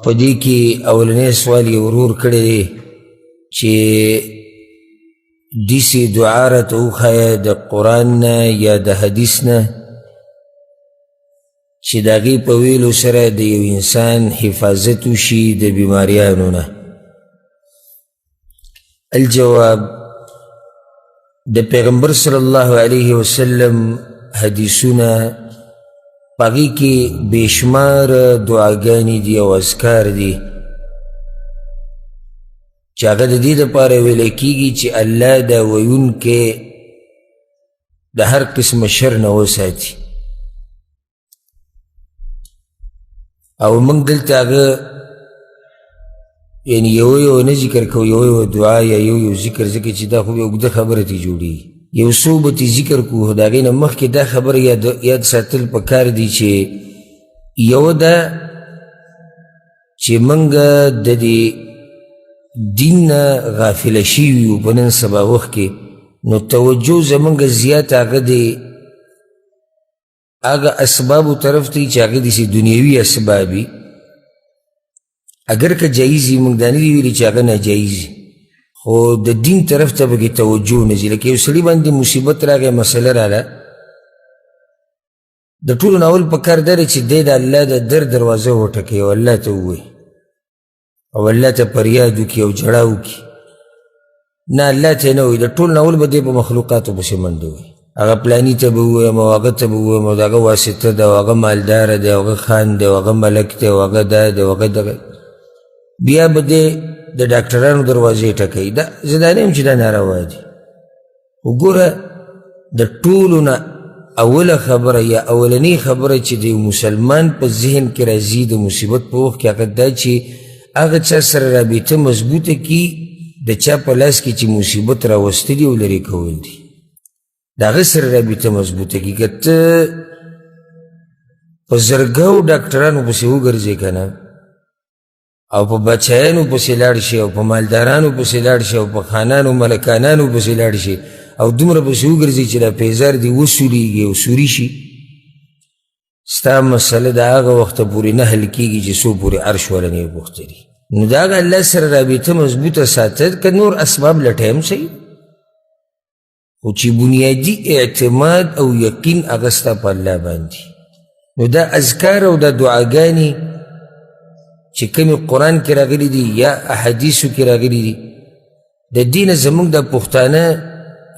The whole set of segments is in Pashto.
په دې کې اولنی سوال یې ورور کړی دی چې داسې دعا راته وښایه د قرآن نه یا د حدیث نه چې د هغې په ویلو سره د یو انسان حفاظت وشي د بیماریانو نه. الجواب: د پیغمبر صلی الله علیه وسلم حدیثونه په هغې کې بېشمار دعاګانې دي او اذکار دي چې هغه د دې دپاره ویلی کېږي چې الله دا ویونکی د هر قسمه شر نه وساتي. او موږ دلته هغه یعنې یو نه ذکر کوو، یو دعا یا یو ذکر، ځکه چې دا خو بیا اوږده خبره ترې جوړېږي. یو څو به ترې ذکر کوو، د هغې نه مخکې دا خبره یاد ساتل پکار دي چې یو ده چې موږ د دې دین نه غافله شوي یو په نن سبا وخت کې، نو توجه زموږ زیات هغه د هغه اسبابو طرف ته چې هغه داسې دنیوي اسباب وي، اگر که جایز وي، موږ دا نه دي ویلي چې هغه ناجایز وي، خو د دین طرف ته پکې توجه نه ځي. لکه یو سړي باندې مصیبت راغی، مسله راله، د ټولو نه اول پکار دا دی چې دی د الله د در دروازه وټکوي او الله ته ووایي او الله ته فریاد وکړي او ژړا وکړي. نه، الله ته نه وایي، د ټولو نه اول به دی په مخلوقاتو پسې منډه وایي، هغه پلاني ته به ووایم او هغه ته به ووایم او د هغه واسطه ده او هغه مالداره دی او هغه خان دی او هغه ملک دی او هغه دا دی او هغه دغه، بیا به دی د ډاکټرانو دروازې ټکوي. دا زه دا نه یم چې دا ناروا دي، خو ګوره د ټولو نه اوله خبره یا اولنۍ خبره چې د یو مسلمان په ذهن کې راځي د مصیبت په وخت کې هغه دا چې هغه چا سره رابطه مضبوطه کي د چا په لاس کې چې مصیبت راوستلي او لرې کول دي، د هغه سره رابطه مضبوطه کي. که ته په زرګاو ډاکټرانو پسې وګرځې که نه، او په بچیانو پسې لاړ شي او په مالدارانو پسې لاړ شي او په خانانو ملکانانو پسې لاړ شي او دومره پسې وګرځي چې دا پیزار دې وسولیږي او سوري شي، ستا مسله د هغه وخته پورې نه حل کېږي چې څو پورې عرش والا نه یې پوښتلي. نو د هغه الله سره رابطه مضبوطه ساته، که نور اسباب لټه هم صحیح، خو چې بنیادي اعتماد او یقین هغه ستا په الله باندې. نو دا اذکار او دا دعاګانې چې کومې قرآن کې راغلي دي یا احادیثو کې راغلي دي، د دې نه زموږ دا پښتانه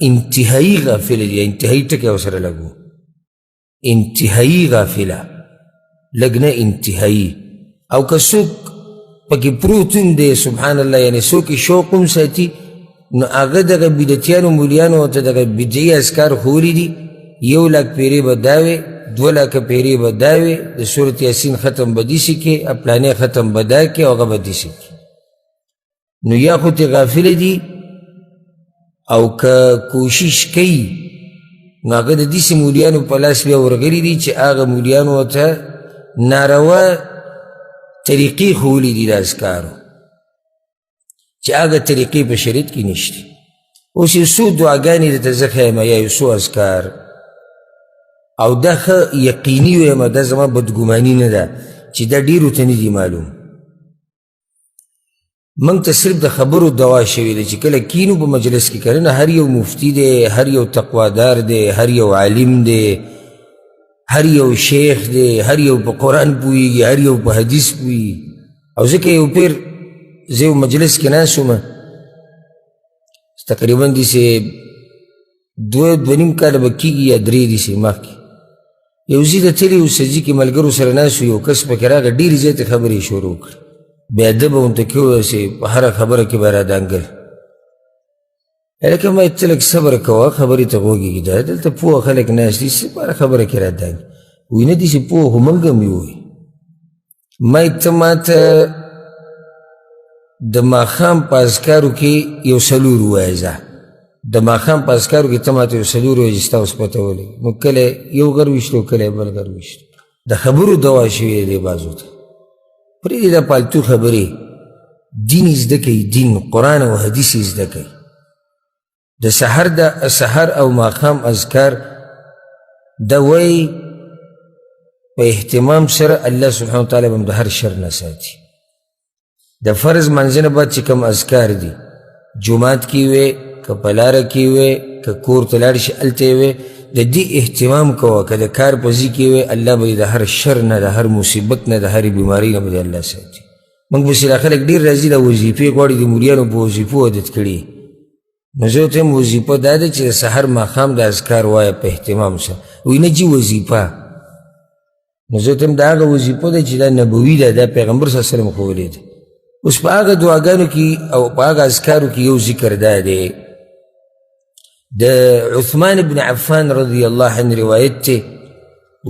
انتهایي غافله دي. انتهایي ټکی ورسره لګو، انتهایي غافله، لږ نه انتهایي. او که څوک پکې پروت هم دی سبحان الله، یعنې څوک یې شوق هم ساتي، نو هغه دغه بدعتیانو مولیانو ورته دغه بدعي اذکار ښوولي دي. 1,00,000 پیرې به دا وې، 2,00,000 پیرې به دا وې، د سورت یاسین ختم به داسې کې، پلانې ختم به دا کې او هغه به داسې کې. نو یا خو ترې غافله دي، او که کوشش کوي نو هغه د داسې مولیانو په لاس بیا ورغلي دي چې هغه مولیانو ورته ناروا طریقې ښوولي دي د اذکارو، چې هغه طریقې په شریعت کې نشته. اوس یو څو دعاګانې درته زه ښیم یا یو څو اذکار، او دا ښه یقیني ویم، دا زما بدګماني نه ده چې دا ډېرو ته نه دي معلوم. موږ ته صرف د خبرو دوا شوې ده چې کله کینو په مجلس کې که نه، هر یو مفتی دی، هر یو تقوادار دی، هر یو عالم دی، هر یو شیخ دی، هر یو په قرآن پوهېږي، هر یو په حدیث پوهېږي. او ځکه یو پیر زه یو مجلس کې ناست وم، تقریبا داسې 2.5 کاله به کېږي یا 3 داسې مخکې، یو ځای ته تللي یو سجي کې ملګرو سره ناست یو کس پکې راغی، ډېرې زیاتې خبرې یې شروع کړې، بې ادبه ورته کې وویل چې په هره خبره کې به را دانګل. هلکه ما ته لږ صبر کوه، خبرې ته غوږ ږده، دلته پوه خلک ناست دي، څه په هره خبره کې را دانګي. وایي نه داسې پوه خو موږ هم یو. ما ته ماته د ماښام په اذکارو کې یو 4 ووایه، ځه د ماښام په اذکارو کې ته ماته یو 4 ووایه چې ستا اوس پته ولګي. نو کله یو غر ویشتو، کله بل غر ویشتو. د خبرو دوا شوې دی بازو ته، پرېږدې دا پالتو خبرې. دین زده کوي، دین قرآن او حدیث زده کوي. د سحر او ماښام اذکار دا وایي په اهتمام سره الله سبحانه وتعالی به د هر شر نه ساتي. د فرض منځنه بعد چې کوم اذکار دي جمعات کې وې که په لاره کې وې که کور ته لاړ شي هلته یې وې د دې اهتمام کوه که د کار په ځای کې وې الله به د هر شر نه د هر مصیبت نه د هرې بیمارۍ نه به الله ساتي موږ بسې خلک ډېر راځي دا وظیفې غواړي د مولیانو په وظیفو عادت کړي نو زه ورته یم وظیفه دا ده چې د سحر ماښام د اذکار وایه په اهتمام سره وایي نه جي وظیفه نو زه ورته یم دا هغه وظیفه ده چې دا نبوي ده دا پیغمبر صلی الله علیه وسلم ښوولې ده اوس په هغه دعاګانو کې او په هغه اذکارو کې یو ذکر دا دی د عثمان بن عفان رضی الله عنه روایت ته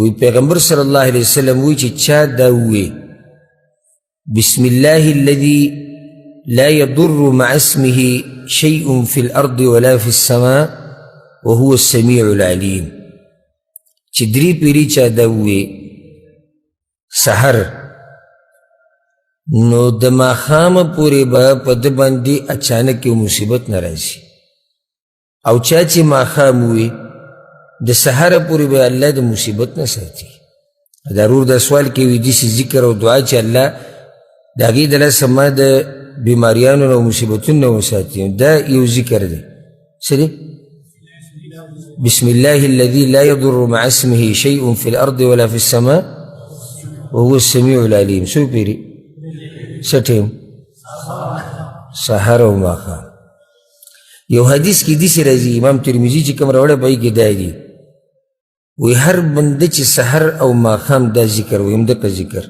وی پیغمبر صلی الله علیه وسلم وی چې چا دا وی بسم الله الذي لا يضر مع اسمه شيء في الأرض ولا في السماء وهو السميع العليم چې درې پیری چا دا وی سحر نو د ماښامه پورې به په ده باندې اچانک یو مصیبت نه راځي او چا چې ماښام وي د سحره پورې به الله د مصیبت نه ساتي ضرور دا سوال کې وي داسې ذکر او دعا چې الله د هغې د لاسه ما د بیماریانو نه او مصیبتونو نه وساتي دا یو ذکر دی څه دی بسم الله الذي لا يضر مع اسمه شيء في الأرض ولا في السماء وهو السميع العليم څو پیري څه ټیم سحر او ماښام یو حدیث کې داسې راځي امام ترمذي چې کوم راوړی په هغې کې دا دي وی هر بنده چې سحر او ماښام دا ذکر وي همدغه ذکر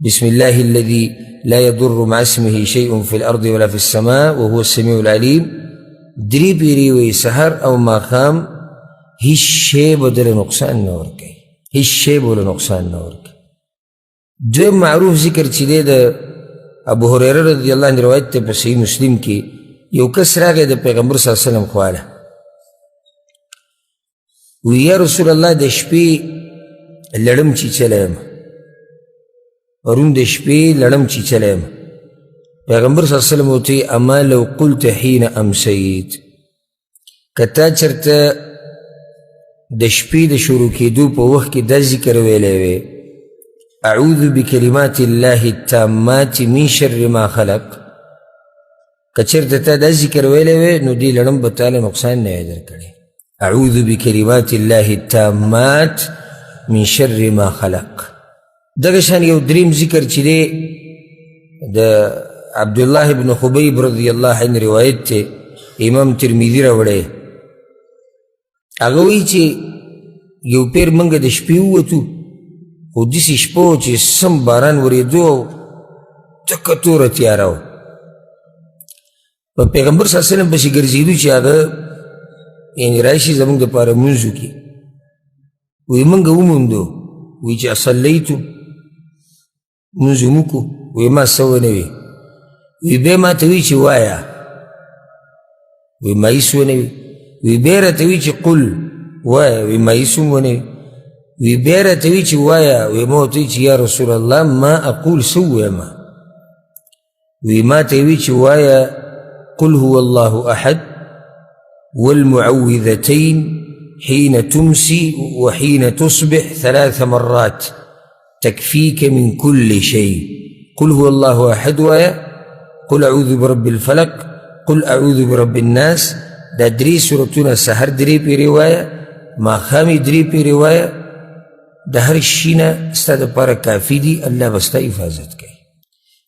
بسم الله الذي لا يضر مع اسمه شيء في الأرض ولا في السماء وهو السميع العليم درې پیرې وی سحر او ماښام هیڅ شی به دله نقصان نه ورکوي هیڅ شی به له نقصان نه ورکوي دویم معروف ذکر چې دی د ابو هریره رضی الله عنه روایت ته په صحیح مسلم کې یو کس راغی د پیغمبر صلی الله علیه وسلم خواله وی یا رسول الله د شپې لړم چیچلی یم پرون د شپې لړم چیچلی یم پیغمبر صلی الله علیه وسلم ورته اما لو قلت حین امسیت که تا چېرته د شپې د شروع کېدو په وخت کې دا ذکر ویلی وی اعوذ بکلمات الله التامات من شر ما خلق که چېرته تا دا ذکر ویلی وی نو دې لړم به تاله نقصان نه وی درکړی اعوذ بکلمات الله التامات من شر ما خلق دغه شان یو دریم ذکر چې دی د عبدالله بن خبیب رضی الله عنه روایت ته امام ترمذي راوړی هغه وایي چې یو پیر موږ د شپې ووتو خو داسې شپه وه چې سم باران ورېدو او ټکه توره تیاره وه په پیغمبر صلی الله علیه وسلم پسې ګرځېدو چې هغه یعنې راشي زموږ دپاره لمونځ وکړي وایي موږ وموندو وایي چې اصلیتو لمونځ مو وکړو وایي ما څه ونه وي وی بیا ما ته وی چې وایه وی ما هېڅ ونه وي وی بیا راته وی چې قل وایه وی ما هېڅ هم ونه وي وی بیا راته وی چې وایه وی ما ورته وی چې یا رسول الله ما اقول څه وویمه وی ما ته وی چې وایه قل هو الله احد والمعوذتين حين تمسي وحين تصبح 3 مرات تكفيك من كل شيء قل هو الله احد وایه قل اعوذ برب الفلق قل اعوذ برب الناس دا درې سورتونه سحر درې پیرې وایه ماښام درې پیرې وایه د هر شي نه ستا دپاره کافي دي الله به ستا حفاظت کوي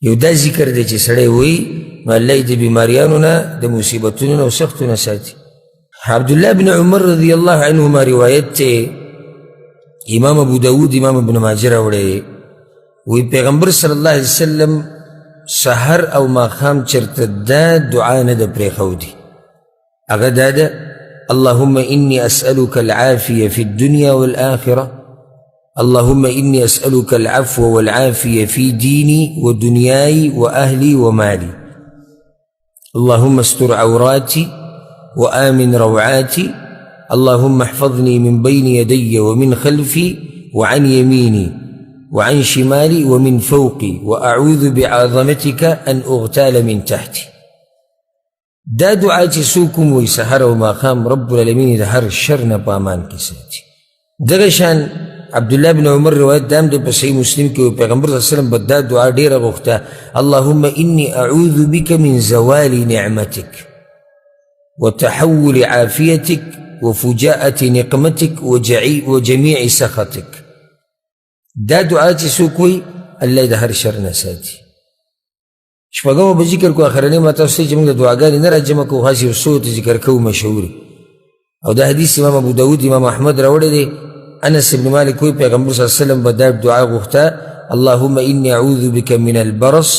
یو دا ذکر دی چې سړی وایي نو الله یې د بیماریانو نه د مصیبتونو نه او سختو نه ساتي عبدالله بن عمر رضی الله عنهما روایت ته امام ابو داود امام ابن ماجه راوړی وی پیغمبر صلی الله علیه وسلم سحر او ماښام چېرته دا دعا نه ده پرېښودي هغه دا ده اللهم إني أسألك العافية في الدنيا والآخرة اللهم إني أسألك العفو والعافية في ديني ودنياي وأهلي ومالي اللهم استر عوراتي وآمن روعاتي اللهم احفظني من بين يدي ومن خلفي وعن يميني وعن شمالي ومن فوقي وأعوذ بعظمتك أن أغتال من تحتي دا دعا چې څوک وایي سحر او ماښام رب العالمین د هر شر نه په امان کې ساتي دغه شان عبدالله بن عمر روایت دام دی په صحیح مسلم کې پیغمبر صلی الله علیه وسلم بدا دعا ډیره غوښته اللهم انی اعوذ بك من زوال نعمتك وتحول عافيتك وفجاءة نقمتك وجميع سخطك. دا دعا چې څوک وایي الله د هر شر نه ساتي. شپږمه به ذکر کو اخرنی ما تاسو چې موږ د دعاګانې نه راجمع کوو خاص یو څو ته ذکر کوو مشهوري او دا حدیث امام ابو داود امام احمد راوړی دی. انس بن مالک وایي پیغمبر صلی الله علیه وسلم به دا دعا غوښته اللهم انی اعوذ بك من البرص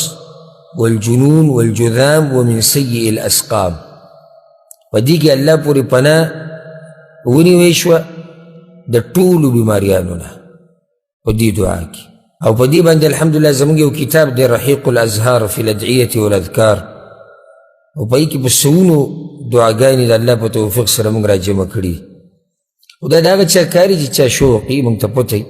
والجنون والجذام ومن سیء الاسقام. په دې کې الله پورې پناه ونیوی شوه د ټولو بیماریانو نه په دې دعا کې. او په دې باندې الحمدلله زموږ یو کتاب دی رحیق الازهار فی الادعیة والاذکار او په کې په سوونو دعاګانې د الله په توفیق سره موږ راجمع کړي. او دا د هغه چا کار دی چې چا شوق وي موږ ته پته وي.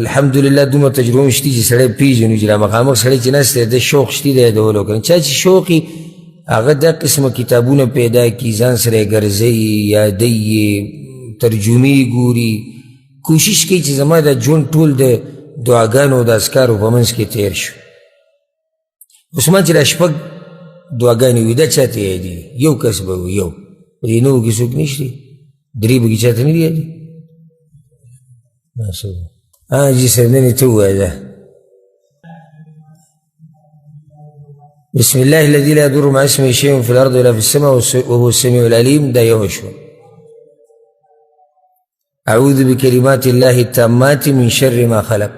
الحمدلله دومره تجربه شته چې سړی پېژنو چې را مخامخ سړی چې ناست دی د شوق شته دی یادولو که نه. چا چې شوق وي هغه دا قسمه کتابونه پیدا کړي ځان سره یې ګرځوي یادوي یې ترجمې ګوري کوشش کوي چې زما دا ژوند ټول د دعاګانو او د اذکارو په منځ کې تېر شو. اوس ما چې دا شپږ دعاګانې وي دا چا ته یادېږي؟ یو کس به وي یو په دې نوو کې څوک نشته درې به کې چا ته نه دي یادې جي صاحب نن یې ته ووایه دا بسم الله الذي لا يضر مع اسمه شيء في الارض ولا في السماء وهو السميع العليم دا یو شو. اعوذ بكلمات الله التامات من شر ما خلق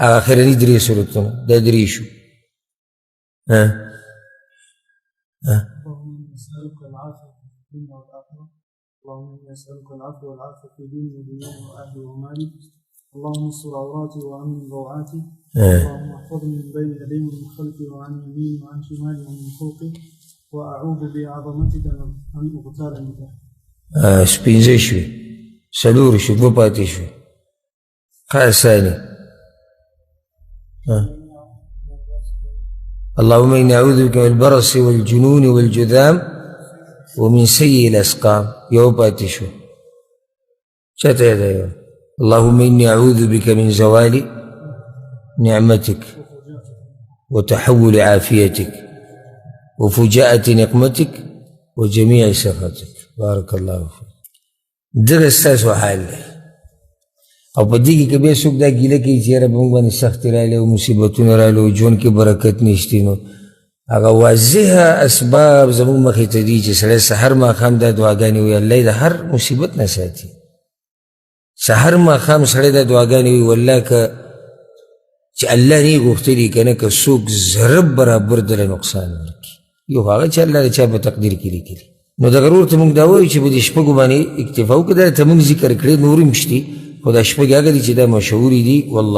آخرنی درې صورتونه دا درې شو. اللهم إني أسألك العفو والعافية في ديني ودنياي وأهلي ومالي اللهم استر عوراتي وأمن روعاتي اللهم احفظني من بين يدي ومن خلفي وعن يميني وعن شمالي ومن فوقي وأعوذ بعظمتك أن أغتال من تحتي. شپېنځه شوې څلور شو دوه پاتې شوې قاعد ثاني اللهم إني أعوذ بك من البرص والجنون والجذام ومن سيء الأسقام یو پاتې شو چاته یاد دی اللهم إني أعوذ بك من زوال نعمتك وتحول عافيتك وفجاءة نقمتك وجميع سخطك. بارك الله فيك. دغه ستاسو حال دی او په دې کې که بیا څوک دا ګیله کوي چې یاره په موږ باندې سختې راغلې او مصیبتونه راغلې او ژوند کې برکت نشته نو هغه واضحه اسباب زموږ مخې ته دي چې سړی سحر ماښام دا دعاګانې وایي الله یې د هر مصیبت نه ساتي. سحر ماښام سړی دا دعاګانې وایي والله که چې الله نه یې غوښتلي که نه که څوک ضرب برابر دله نقصان ورکړي یو هغه چې الله د چا په تقدیر کې لیکلي. نو دغه ورور ته موږ دا وایو چې په دې شپږو باندې اکتفا وکړو. دا ته موږ ذکر کړی نور هم شتي خو دا شپږ هغه دي چې دا مشهورې دي والله